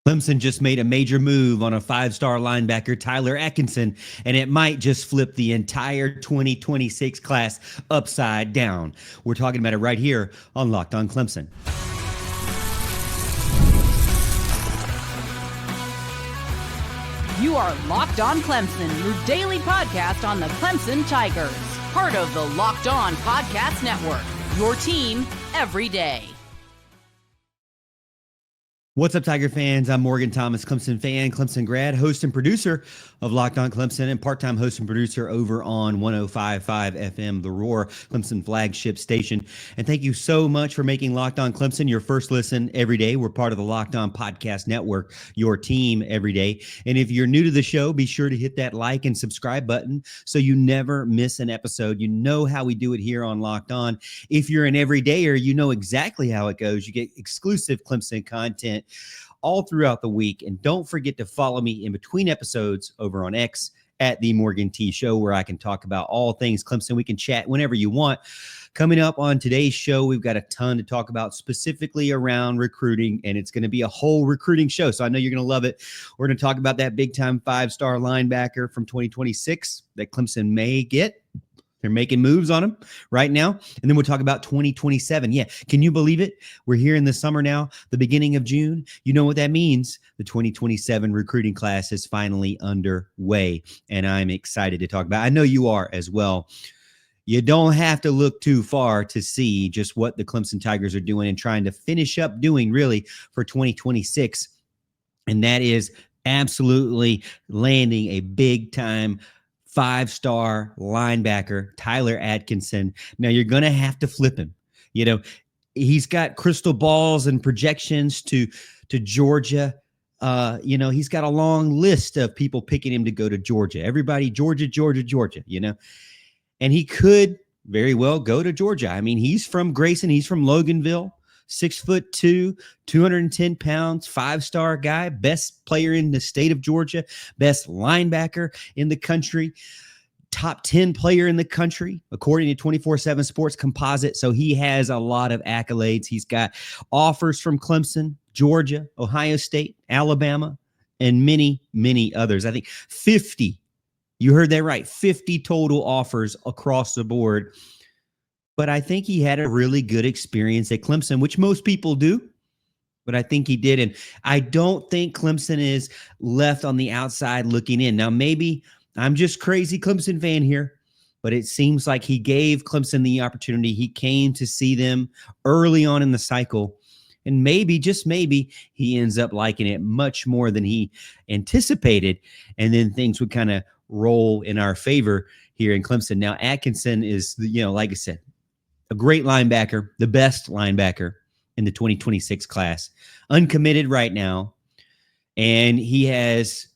Clemson just made a major move on a five-star linebacker, Tyler Atkinson, and it might just flip the entire 2026 class upside down. We're talking about it right here on Locked On Clemson. You are Locked On Clemson, your daily podcast on the Clemson Tigers. Part of the Locked On Podcast Network, your team every day. What's up, Tiger fans? I'm Morgan Thomas, Clemson fan, Clemson grad, host and producer of Locked On Clemson, and part-time host and producer over on 105.5 FM, The Roar, Clemson flagship station. And thank you so much for making Locked On Clemson your first listen every day. We're part of the Locked On Podcast Network, your team every day. And if you're new to the show, be sure to hit that like and subscribe button so you never miss an episode. You know how we do it here on Locked On. If you're an everydayer, you know exactly how it goes. You get exclusive Clemson content all throughout the week. And don't forget to follow me in between episodes over on X at The Morgan T Show, where I can talk about all things Clemson. We can chat whenever you want. Coming up on today's show, we've got a ton to talk about specifically around recruiting, and it's going to be a whole recruiting show. So I know you're going to love it. We're going to talk about that big-time five-star linebacker from 2026 that Clemson may get. They're making moves on him right now. And then we'll talk about 2027. Yeah. Can you believe it? We're here in the summer now, the beginning of June. You know what that means. The 2027 recruiting class is finally underway. And I'm excited to talk about it. I know you are as well. You don't have to look too far to see just what the Clemson Tigers are doing and trying to finish up doing really for 2026. And that is absolutely landing a big time five-star linebacker, Tyler Atkinson. Now, you're going to have to flip him. You know, he's got crystal balls and projections to Georgia. He's got a long list of people picking him to go to Georgia. Everybody, Georgia, and he could very well go to Georgia. I mean, he's from Grayson. He's from Loganville. 6'2", 210 pounds, five-star guy, best player in the state of Georgia, best linebacker in the country, top 10 player in the country, according to 24/7 Sports Composite. So he has a lot of accolades. He's got offers from Clemson, Georgia, Ohio State, Alabama, and many, many others. I think 50, you heard that right, 50 total offers across the board. But I think he had a really good experience at Clemson, which most people do. But I think he did. And I don't think Clemson is left on the outside looking in. Now, maybe I'm just crazy Clemson fan here, but it seems like he gave Clemson the opportunity. He came to see them early on in the cycle. And maybe, just maybe, he ends up liking it much more than he anticipated. And then things would kind of roll in our favor here in Clemson. Now, Atkinson is, like I said, a great linebacker, the best linebacker in the 2026 class, uncommitted right now. And he has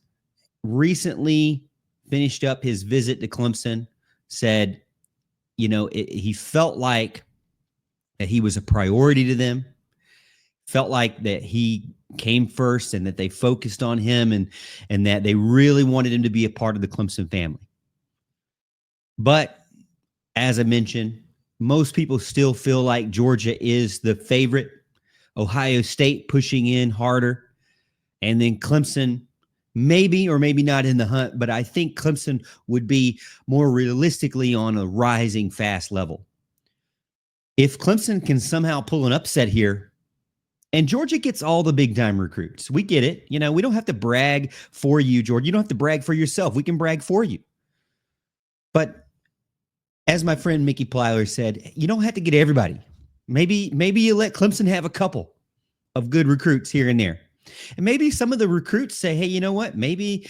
recently finished up his visit to Clemson, said, he felt like that he was a priority to them, felt like that he came first and that they focused on him and that they really wanted him to be a part of the Clemson family. But as I mentioned, most people still feel like Georgia is the favorite, Ohio State pushing in harder, and then Clemson maybe or maybe not in the hunt, but I think Clemson would be more realistically on a rising fast level. If Clemson can somehow pull an upset here, and Georgia gets all the big-time recruits, we get it. We don't have to brag for you, Georgia. You don't have to brag for yourself. We can brag for you. But as my friend Mickey Plyler said, you don't have to get everybody. Maybe you let Clemson have a couple of good recruits here and there. And maybe some of the recruits say, hey, you know what? Maybe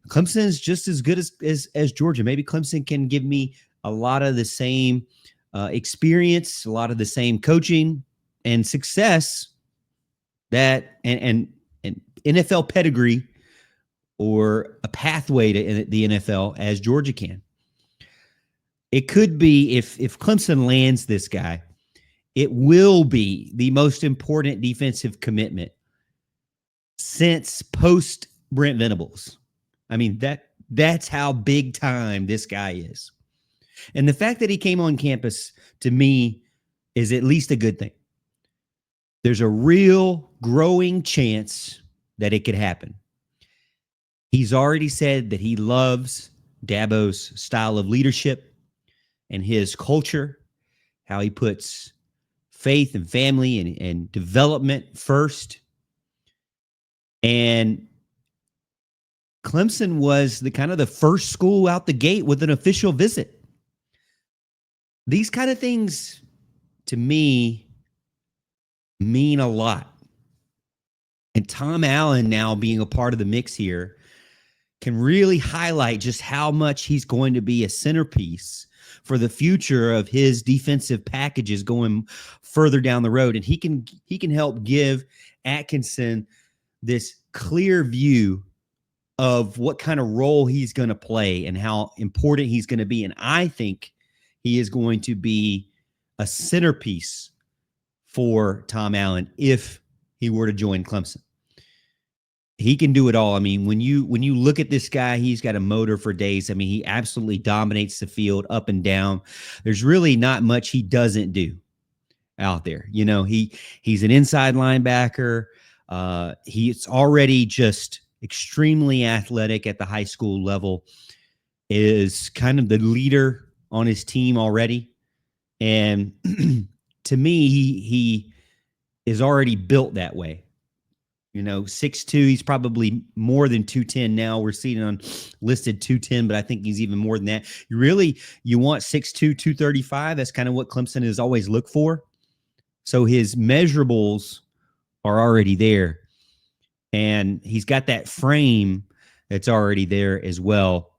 Clemson is just as good as Georgia. Maybe Clemson can give me a lot of the same experience, a lot of the same coaching and success that and NFL pedigree or a pathway to the NFL as Georgia can. It could be, if Clemson lands this guy, it will be the most important defensive commitment since post Brent Venables. I mean, that's how big time this guy is. And the fact that he came on campus, to me, is at least a good thing. There's a real growing chance that it could happen. He's already said that he loves Dabo's style of leadership and his culture, how he puts faith and family and development first. And Clemson was the kind of the first school out the gate with an official visit. These kind of things, to me, mean a lot. And Tom Allen now being a part of the mix here can really highlight just how much he's going to be a centerpiece for the future of his defensive packages going further down the road. And he can help give Atkinson this clear view of what kind of role he's going to play and how important he's going to be. And I think he is going to be a centerpiece for Tom Allen if he were to join Clemson. He can do it all. I mean, when you look at this guy, he's got a motor for days. I mean, he absolutely dominates the field up and down. There's really not much he doesn't do out there. You know, he's an inside linebacker. He's already just extremely athletic at the high school level, is kind of the leader on his team already. And to me, he is already built that way. You know, 6'2", he's probably more than 210 now. We're seeing on listed 210, but I think he's even more than that. You want 6'2", 235. That's kind of what Clemson has always looked for. So his measurables are already there. And he's got that frame that's already there as well.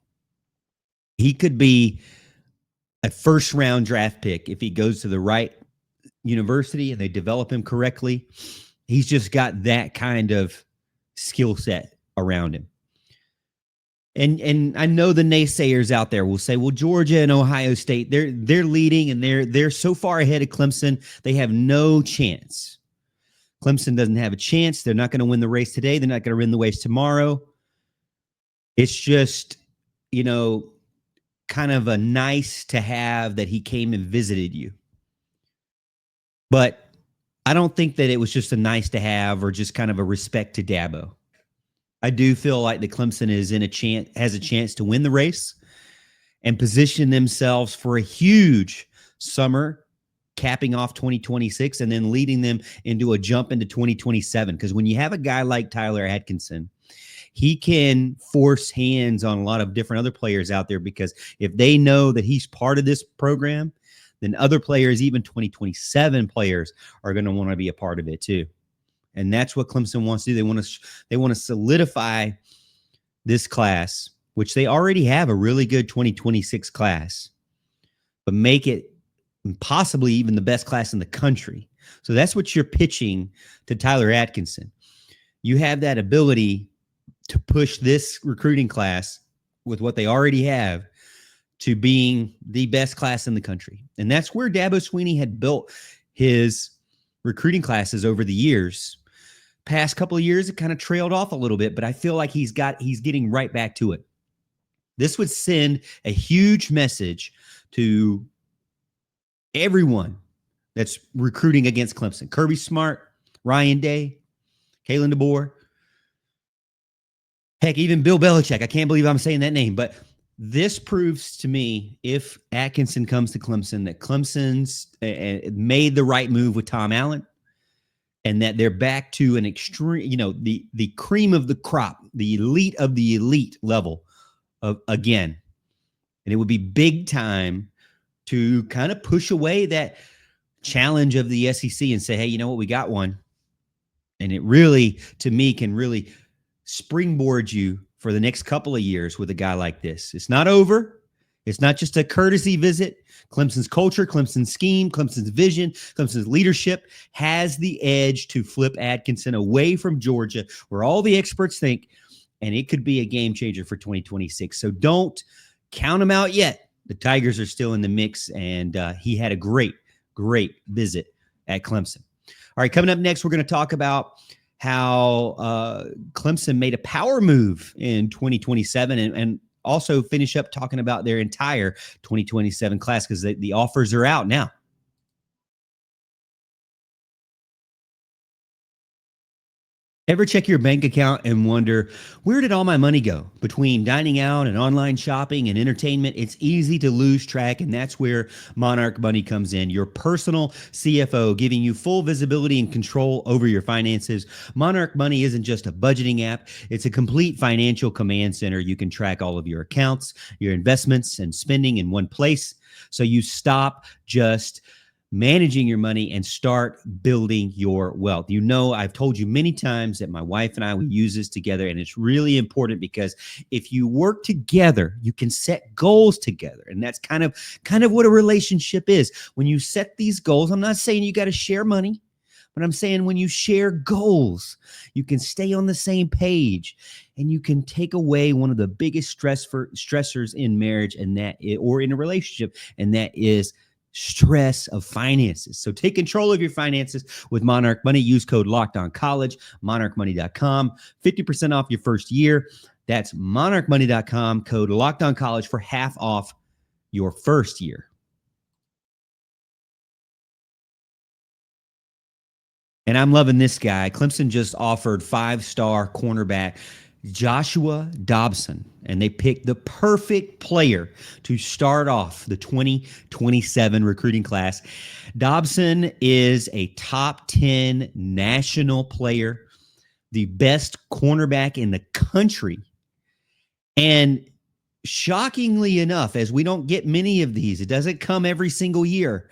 He could be a first-round draft pick if he goes to the right university and they develop him correctly. He's just got that kind of skill set around him. And I know the naysayers out there will say, well, Georgia and Ohio State, they're leading and they're so far ahead of Clemson, they have no chance. Clemson doesn't have a chance. They're not going to win the race today. They're not going to win the race tomorrow. It's just, you know, kind of a nice to have that he came and visited you. But I don't think that it was just a nice to have or just kind of a respect to Dabo. I do feel like the Clemson has a chance to win the race and position themselves for a huge summer, capping off 2026 and then leading them into a jump into 2027. Because when you have a guy like Tyler Atkinson, he can force hands on a lot of different other players out there, because if they know that he's part of this program, then other players, even 2027 players, are going to want to be a part of it too. And that's what Clemson wants to do. They want to solidify this class, which they already have a really good 2026 class, but make it possibly even the best class in the country. So that's what you're pitching to Tyler Atkinson. You have that ability to push this recruiting class with what they already have to being the best class in the country. And that's where Dabo Swinney had built his recruiting classes over the years. Past couple of years, it kind of trailed off a little bit, but I feel like he's getting right back to it. This would send a huge message to everyone that's recruiting against Clemson. Kirby Smart, Ryan Day, Kalen DeBoer. Heck, even Bill Belichick. I can't believe I'm saying that name, but this proves to me, if Atkinson comes to Clemson, that Clemson's made the right move with Tom Allen, and that they're back to an extreme, the cream of the crop, the elite of the elite level of again. And it would be big time to kind of push away that challenge of the SEC and say, hey, you know what, we got one. And it really, to me, can really springboard you for the next couple of years with a guy like this. It's not over. It's not just a courtesy visit. Clemson's culture, Clemson's scheme, Clemson's vision, Clemson's leadership has the edge to flip Atkinson away from Georgia, where all the experts think, and it could be a game changer for 2026. So don't count him out yet. The Tigers are still in the mix, and he had a great visit at Clemson. All right, coming up next, we're going to talk about how Clemson made a power move in 2027 and also finish up talking about their entire 2027 class, because the offers are out now. Ever check your bank account and wonder, where did all my money go? Between dining out and online shopping and entertainment, it's easy to lose track, and that's where Monarch Money comes in, your personal CFO, giving you full visibility and control over your finances. Monarch Money isn't just a budgeting app, it's a complete financial command center. You can track all of your accounts, your investments, and spending in one place, so you stop just managing your money and start building your wealth. You know, I've told you many times that my wife and I, we use this together, and it's really important because if you work together, you can set goals together. And that's kind of what a relationship is. When you set these goals, I'm not saying you got to share money, but I'm saying when you share goals, you can stay on the same page, and you can take away one of the biggest stressors in marriage or in a relationship, and that is stress of finances. So take control of your finances with Monarch Money. Use code LOCKEDONCollege, monarchmoney.com, 50% off your first year. That's monarchmoney.com, code LOCKEDONCollege for half off your first year. And I'm loving this guy. Clemson just offered 5-star cornerback Joshua Dobson, and they picked the perfect player to start off the 2027 recruiting class. Dobson is a top 10 national player, the best cornerback in the country. And shockingly enough, as we don't get many of these, it doesn't come every single year,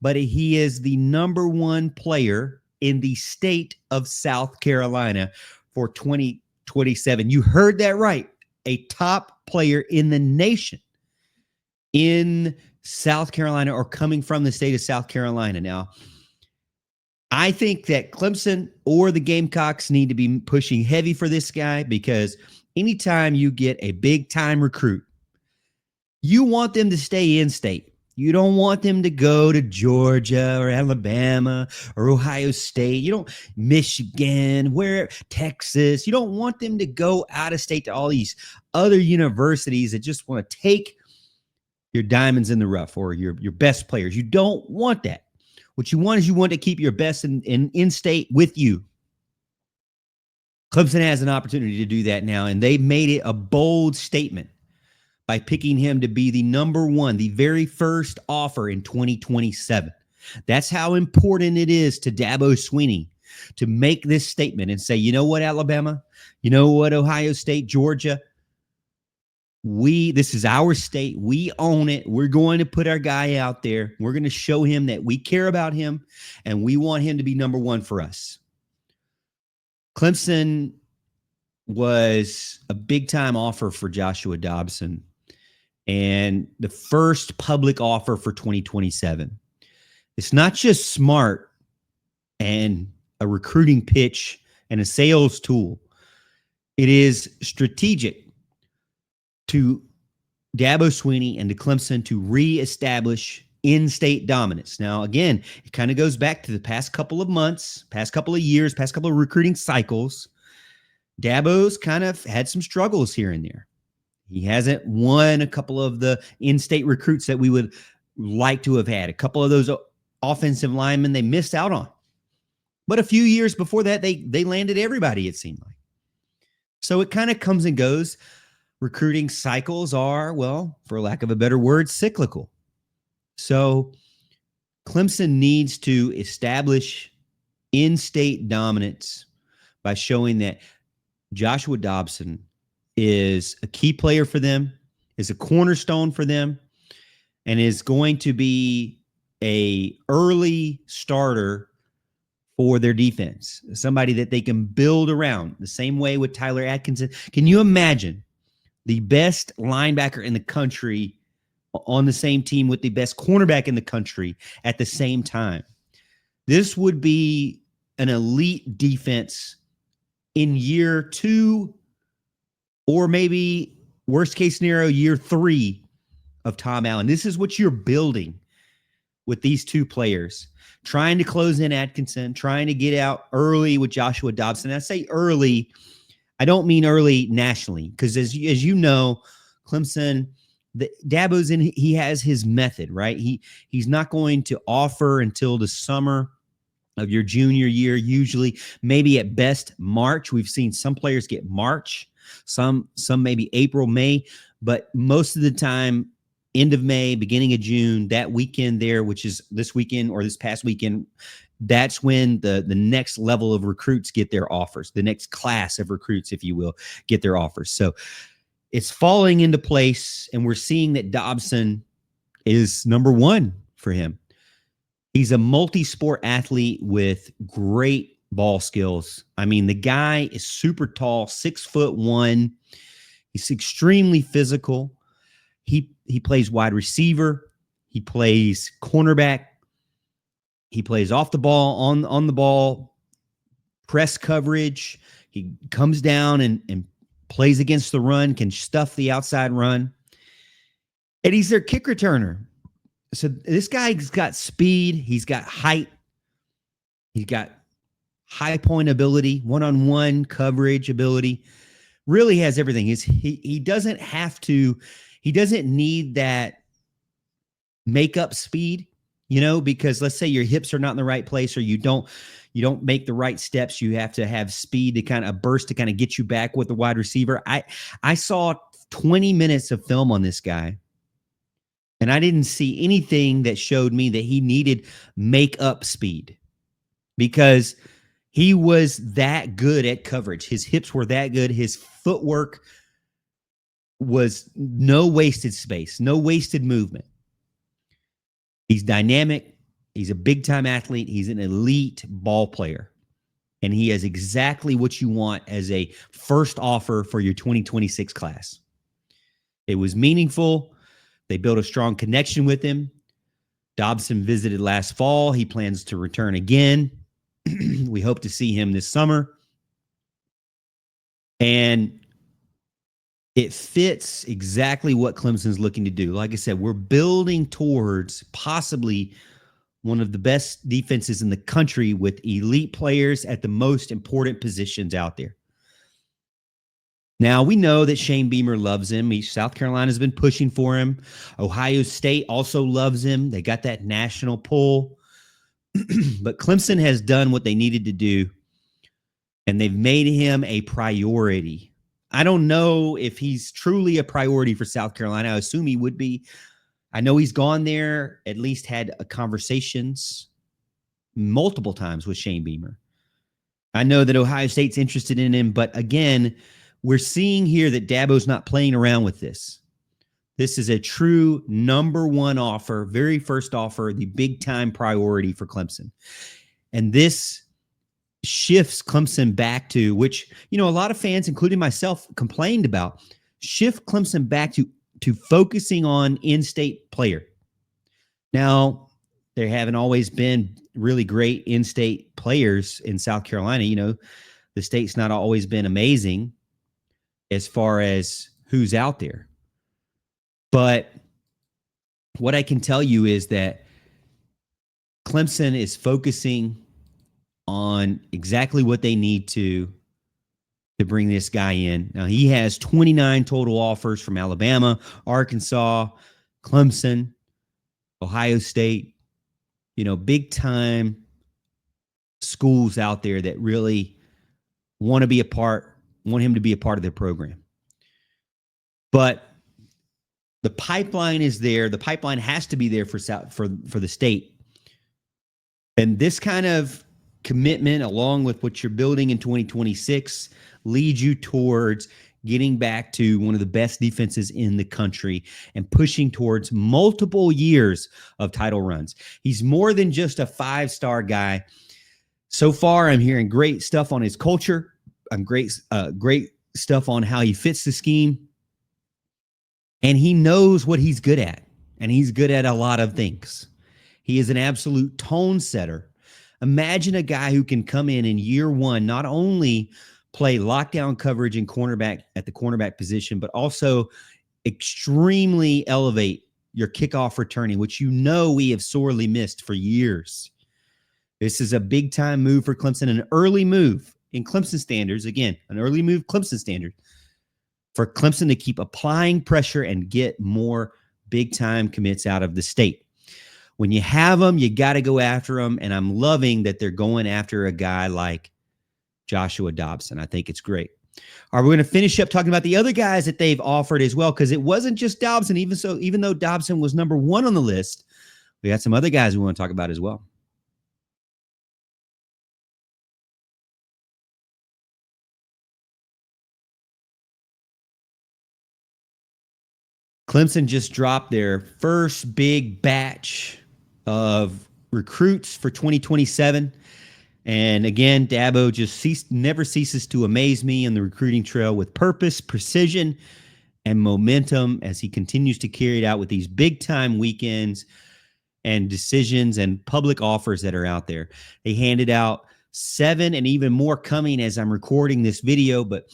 but he is the number one player in the state of South Carolina for 2027. You heard that right. A top player in the nation in South Carolina, or coming from the state of South Carolina. Now, I think that Clemson or the Gamecocks need to be pushing heavy for this guy, because anytime you get a big time recruit, you want them to stay in state. You don't want them to go to Georgia or Alabama or Ohio State. You don't, Michigan, Texas. You don't want them to go out of state to all these other universities that just want to take your diamonds in the rough or your best players. You don't want that. What you want is you want to keep your best in state with you. Clemson has an opportunity to do that now, and they made it a bold statement by picking him to be the number one, the very first offer in 2027. That's how important it is to Dabo Swinney to make this statement and say, you know what, Alabama? You know what, Ohio State, Georgia? This is our state. We own it. We're going to put our guy out there. We're going to show him that we care about him, and we want him to be number one for us. Clemson was a big-time offer for Joshua Dobson, and the first public offer for 2027. It's not just smart and a recruiting pitch and a sales tool. It is strategic to Dabo Swinney and to Clemson to reestablish in-state dominance. Now, again, it kind of goes back to the past couple of months, past couple of years, past couple of recruiting cycles. Dabo's kind of had some struggles here and there. He hasn't won a couple of the in-state recruits that we would like to have had. A couple of those offensive linemen they missed out on. But a few years before that, they landed everybody, it seemed like. So it kind of comes and goes. Recruiting cycles are, well, for lack of a better word, cyclical. So Clemson needs to establish in-state dominance by showing that Joshua Dobson is a key player for them, is a cornerstone for them, and is going to be a early starter for their defense, somebody that they can build around the same way with Tyler Atkinson. Can you imagine the best linebacker in the country on the same team with the best cornerback in the country at the same time? This would be an elite defense in year 2, or maybe worst case scenario, year 3 of Tom Allen. This is what you're building with these two players, trying to close in Atkinson, trying to get out early with Joshua Dobson. I say early, I don't mean early nationally, because as you know, Clemson, Dabo's he has his method, right? He's not going to offer until the summer of your junior year, usually maybe at best March. We've seen some players get March, some maybe April, May, but most of the time, end of May, beginning of June, that weekend there, which is this weekend or this past weekend, that's when the next level of recruits get their offers. The next class of recruits, if you will, get their offers. So it's falling into place, and we're seeing that Dobson is number one for him. He's a multi-sport athlete with great ball skills. I mean, the guy is super tall, 6'1". He's extremely physical. He plays wide receiver. He plays cornerback. He plays off the ball, on the ball, press coverage. He comes down and plays against the run, can stuff the outside run. And he's their kick returner. So this guy's got speed. He's got height. He's got high point ability, one-on-one coverage ability. Really has everything. He doesn't have to, he doesn't need that makeup speed, because let's say your hips are not in the right place, or you don't make the right steps. You have to have speed to kind of a burst to kind of get you back with the wide receiver. I saw 20 minutes of film on this guy, and I didn't see anything that showed me that he needed make-up speed, because he was that good at coverage. His hips were that good. His footwork was no wasted space, no wasted movement. He's dynamic. He's a big-time athlete. He's an elite ball player. And he has exactly what you want as a first offer for your 2026 class. It was meaningful. They built a strong connection with him. Dobson visited last fall. He plans to return again. We hope to see him this summer. And it fits exactly what Clemson's looking to do. Like I said, we're building towards possibly one of the best defenses in the country with elite players at the most important positions out there. Now, we know that Shane Beamer loves him. South Carolina's been pushing for him. Ohio State also loves him. They got that national pull. But Clemson has done what they needed to do, and they've made him a priority. I don't know if he's truly a priority for South Carolina. I assume he would be. I know he's gone there, at least had conversations multiple times with Shane Beamer. I know that Ohio State's interested in him, but again, we're seeing here that Dabo's not playing around with this. This is a true number one offer, very first offer, the big-time priority for Clemson. And this shifts Clemson back to, which, a lot of fans, including myself, complained about, shift Clemson back to focusing on in-state player. Now, there haven't always been really great in-state players in South Carolina. The state's not always been amazing as far as who's out there. But what I can tell you is that Clemson is focusing on exactly what they need to bring this guy in. Now, he has 29 total offers from Alabama, Arkansas, Clemson, Ohio State, big-time schools out there that really want him to be a part of their program. But the pipeline is there. The pipeline has to be there for the state. And this kind of commitment, along with what you're building in 2026, leads you towards getting back to one of the best defenses in the country and pushing towards multiple years of title runs. He's more than just a 5-star guy. So far, I'm hearing great stuff on his culture. Great stuff on how he fits the scheme. And he knows what he's good at. And he's good at a lot of things. He is an absolute tone setter. Imagine a guy who can come in year one, not only play lockdown coverage and cornerback at the cornerback position, but also extremely elevate your kickoff returning, which we have sorely missed for years. This is a big-time move for Clemson, an early move in Clemson standards. Again, an early move, Clemson standard, for Clemson to keep applying pressure and get more big-time commits out of the state. when you have them, you got to go after them. And I'm loving that they're going after a guy like Joshua Dobson. I think it's great. All right, we're going to finish up talking about the other guys that they've offered as well, because it wasn't just Dobson. Even though Dobson was number one on the list, we got some other guys we want to talk about as well. Clemson just dropped their first big batch of recruits for 2027. And again, Dabo just never ceases to amaze me on the recruiting trail with purpose, precision, and momentum as he continues to carry it out with these big-time weekends and decisions and public offers that are out there. They handed out 7 and even more coming as I'm recording this video, but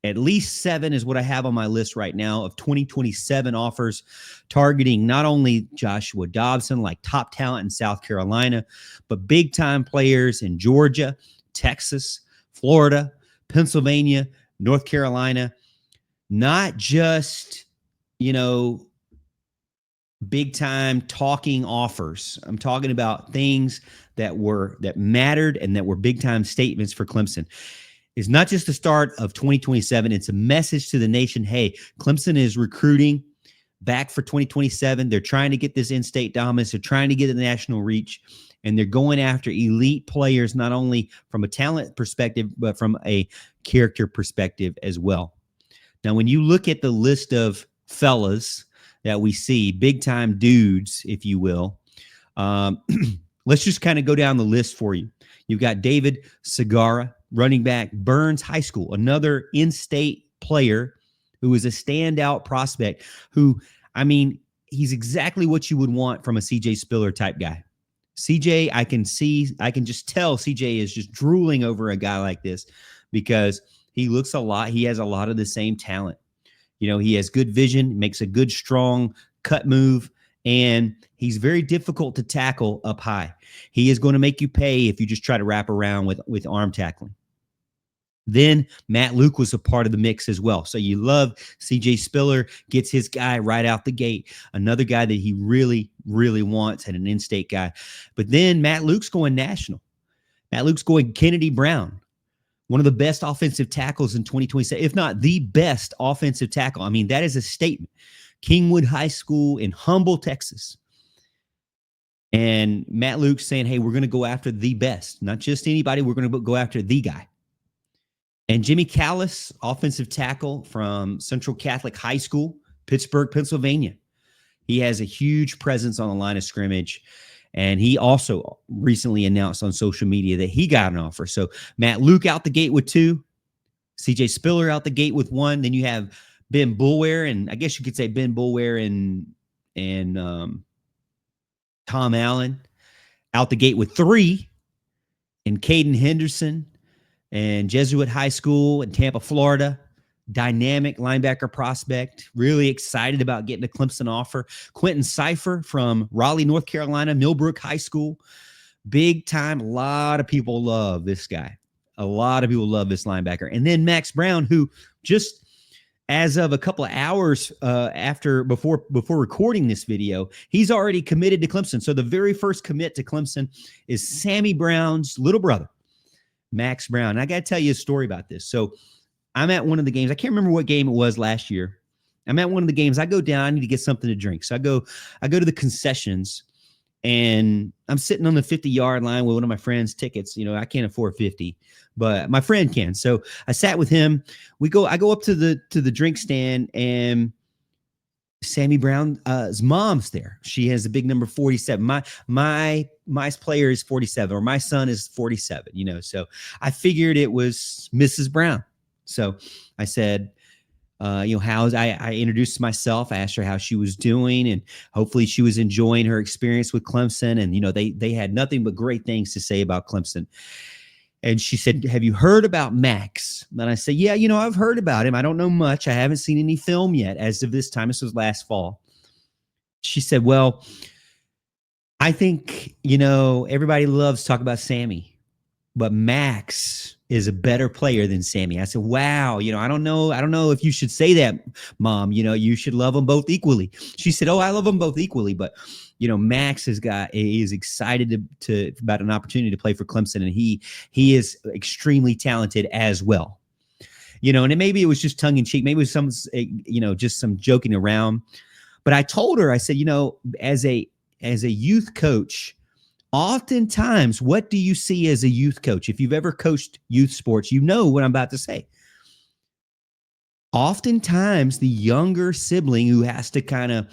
at least 7 is what I have on my list right now of 2027 offers targeting not only Joshua Dobson, like top talent in South Carolina, but big time players in Georgia, Texas, Florida, Pennsylvania, North Carolina. Not just, big time talking offers. I'm talking about things that mattered and that were big time statements for Clemson. It's not just the start of 2027. It's a message to the nation. Hey, Clemson is recruiting back for 2027. They're trying to get this in-state dominance. They're trying to get the national reach, and they're going after elite players, not only from a talent perspective, but from a character perspective as well. Now, when you look at the list of fellas that we see, big-time dudes, if you will, let's just kind of go down the list for you. You've got David Segarra, running back, Burns High School, another in-state player who is a standout prospect who, he's exactly what you would want from a CJ Spiller type guy. CJ, I can just tell CJ is just drooling over a guy like this because he has a lot of the same talent. He has good vision, makes a good, strong cut move, and he's very difficult to tackle up high. He is going to make you pay if you just try to wrap around with arm tackling. Then Matt Luke was a part of the mix as well. So you love CJ Spiller, gets his guy right out the gate. Another guy that he really, really wants, and an in-state guy. But then Matt Luke's going national. Matt Luke's going Kennedy Brown, one of the best offensive tackles in 2027, if not the best offensive tackle. That is a statement. Kingwood High School in Humble, Texas. And Matt Luke's saying, hey, we're going to go after the best. Not just anybody. We're going to go after the guy. And Jimmy Callis, offensive tackle from Central Catholic High School, Pittsburgh, Pennsylvania. He has a huge presence on the line of scrimmage. And he also recently announced on social media that he got an offer. So Matt Luke out the gate with 2, CJ Spiller out the gate with 1. Then you have Ben Boulware, and I guess you could say Ben Boulware and Tom Allen out the gate with 3, and Caden Henderson and Jesuit High School in Tampa, Florida. Dynamic linebacker prospect. Really excited about getting a Clemson offer. Quentin Cipher from Raleigh, North Carolina, Millbrook High School. Big time. A lot of people love this guy. A lot of people love this linebacker. And then Max Brown, who just as of a couple of hours before recording this video, he's already committed to Clemson. So the very first commit to Clemson is Sammy Brown's little brother, Max Brown. And I got to tell you a story about this. So I'm at one of the games. I can't remember what game it was last year. I'm at one of the games. I go down. I need to get something to drink. So I go to the concessions, and I'm sitting on the 50-yard line with one of my friend's tickets. I can't afford 50, but my friend can. So I sat with him. I go up to the drink stand, and Sammy Brown's mom's there. She has a big number 47. My player is 47, or my son is 47. So I figured it was Mrs. Brown. So I said, I introduced myself. I asked her how she was doing, and hopefully she was enjoying her experience with Clemson. And, they had nothing but great things to say about Clemson. And she said, have you heard about Max? And I said, yeah, I've heard about him. I don't know much. I haven't seen any film yet as of this time. This was last fall. She said, well, I think, everybody loves to talk about Sammy, but Max is a better player than Sammy. I said, wow, I don't know if you should say that, Mom. You should love them both equally. She said, oh, I love them both equally, but Max is excited to about an opportunity to play for Clemson, and he is extremely talented as well. And maybe it was just tongue in cheek, maybe it was just some joking around. But I told her, I said, as a youth coach, oftentimes, what do you see as a youth coach? If you've ever coached youth sports, you know what I'm about to say. Oftentimes, the younger sibling who has to kind of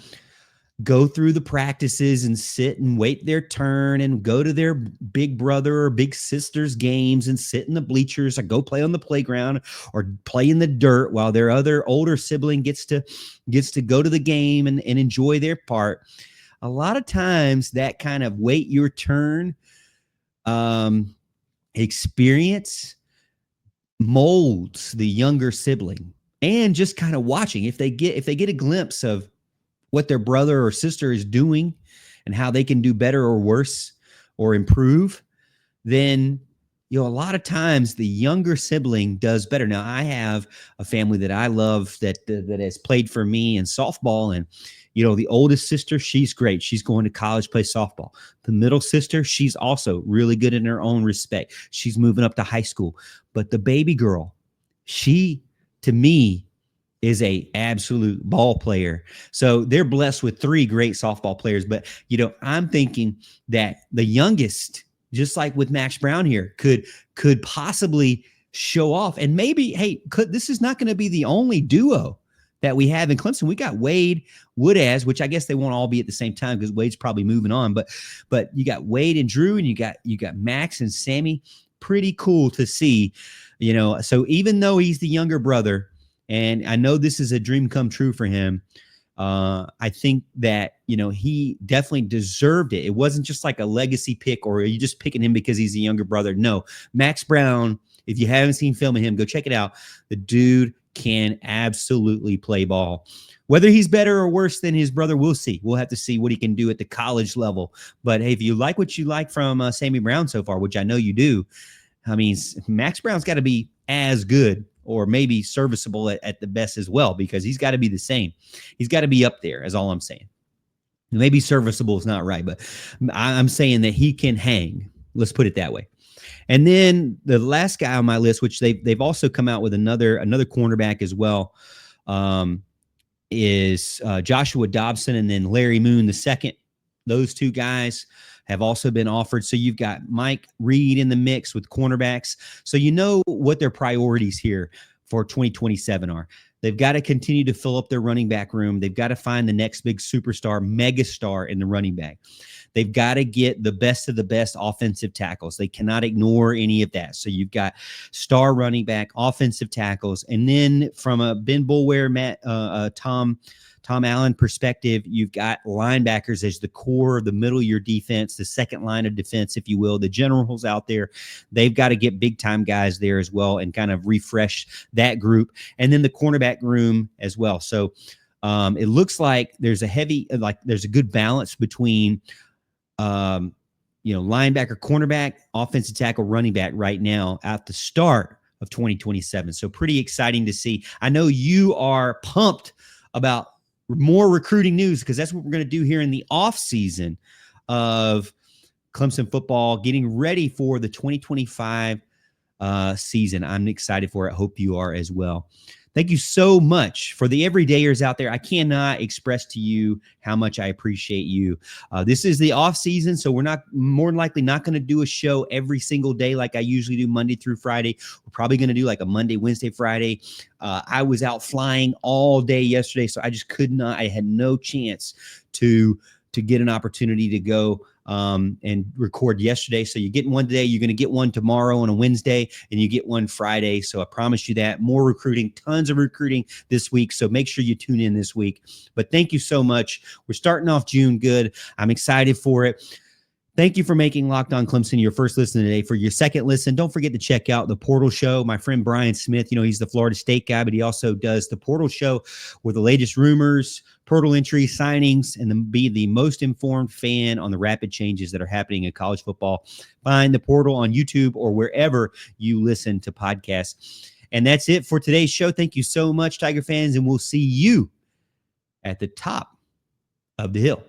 go through the practices and sit and wait their turn and go to their big brother or big sister's games and sit in the bleachers or go play on the playground or play in the dirt while their other older sibling gets to go to the game and enjoy their part. A lot of times that kind of wait your turn experience molds the younger sibling, and just kind of watching if they get a glimpse of what their brother or sister is doing and how they can do better or worse or improve, then a lot of times the younger sibling does better. Now, I have a family that I love that has played for me in softball, and the oldest sister, she's great. She's going to college, play softball. The middle sister, she's also really good in her own respect. She's moving up to high school. But the baby girl, she, to me, is a absolute ball player. So they're blessed with 3 great softball players. But, I'm thinking that the youngest, just like with Max Brown here, could possibly show off. And maybe, hey, this is not going to be the only duo that we have in Clemson. We got Wade, Woodaz, which I guess they won't all be at the same time because Wade's probably moving on. But you got Wade and Drew, and you got Max and Sammy. Pretty cool to see, So even though he's the younger brother, and I know this is a dream come true for him, I think that, he definitely deserved it. It wasn't just like a legacy pick, or are you just picking him because he's a younger brother? No, Max Brown, if you haven't seen film of him, go check it out. The dude can absolutely play ball. Whether he's better or worse than his brother, we'll see. We'll have to see what he can do at the college level. But hey, if you like what you like from Sammy Brown so far, which I know you do, I mean, Max Brown's got to be as good or maybe serviceable at the best as well, because he's got to be the same. He's got to be up there, is all I'm saying. Maybe serviceable is not right, but I'm saying that he can hang. Let's put it that way. And then the last guy on my list, which they've also come out with another cornerback as well, is Joshua Dobson, and then Larry Moon the second. Those 2 guys have also been offered. So you've got Mike Reed in the mix with cornerbacks. So you know what their priorities here for 2027 are. They've got to continue to fill up their running back room. They've got to find the next big superstar, megastar in the running back. They've got to get the best of the best offensive tackles. They cannot ignore any of that. So you've got star running back, offensive tackles, and then from a Ben Boulware, Tom Allen perspective, you've got linebackers as the core of the middle of your defense, the second line of defense, if you will. The generals out there, they've got to get big-time guys there as well and kind of refresh that group. And then the cornerback room as well. So it looks like there's a good balance between linebacker, cornerback, offensive tackle, running back right now at the start of 2027. So pretty exciting to see. I know you are pumped about more recruiting news, because that's what we're going to do here in the off season of Clemson football, getting ready for the 2025 season. I'm excited for it. Hope you are as well. Thank you so much for the everydayers out there. I cannot express to you how much I appreciate you. This is the off season, so we're more than likely not going to do a show every single day like I usually do Monday through Friday. We're probably going to do like a Monday, Wednesday, Friday. I was out flying all day yesterday, so I just could not. I had no chance to get an opportunity to go and record yesterday. So you get one today, you're going to get one tomorrow on a Wednesday, and you get one Friday. So I promise you that. More recruiting, tons of recruiting this week. So make sure you tune in this week. But thank you so much. We're starting off June good. I'm excited for it. Thank you for making Locked On Clemson your first listen today. For your second listen, don't forget to check out the Portal Show. My friend Brian Smith, he's the Florida State guy, but he also does the Portal Show with the latest rumors, portal entry, signings, and then be the most informed fan on the rapid changes that are happening in college football. Find the Portal on YouTube or wherever you listen to podcasts. And that's it for today's show. Thank you so much, Tiger fans, and we'll see you at the top of the hill.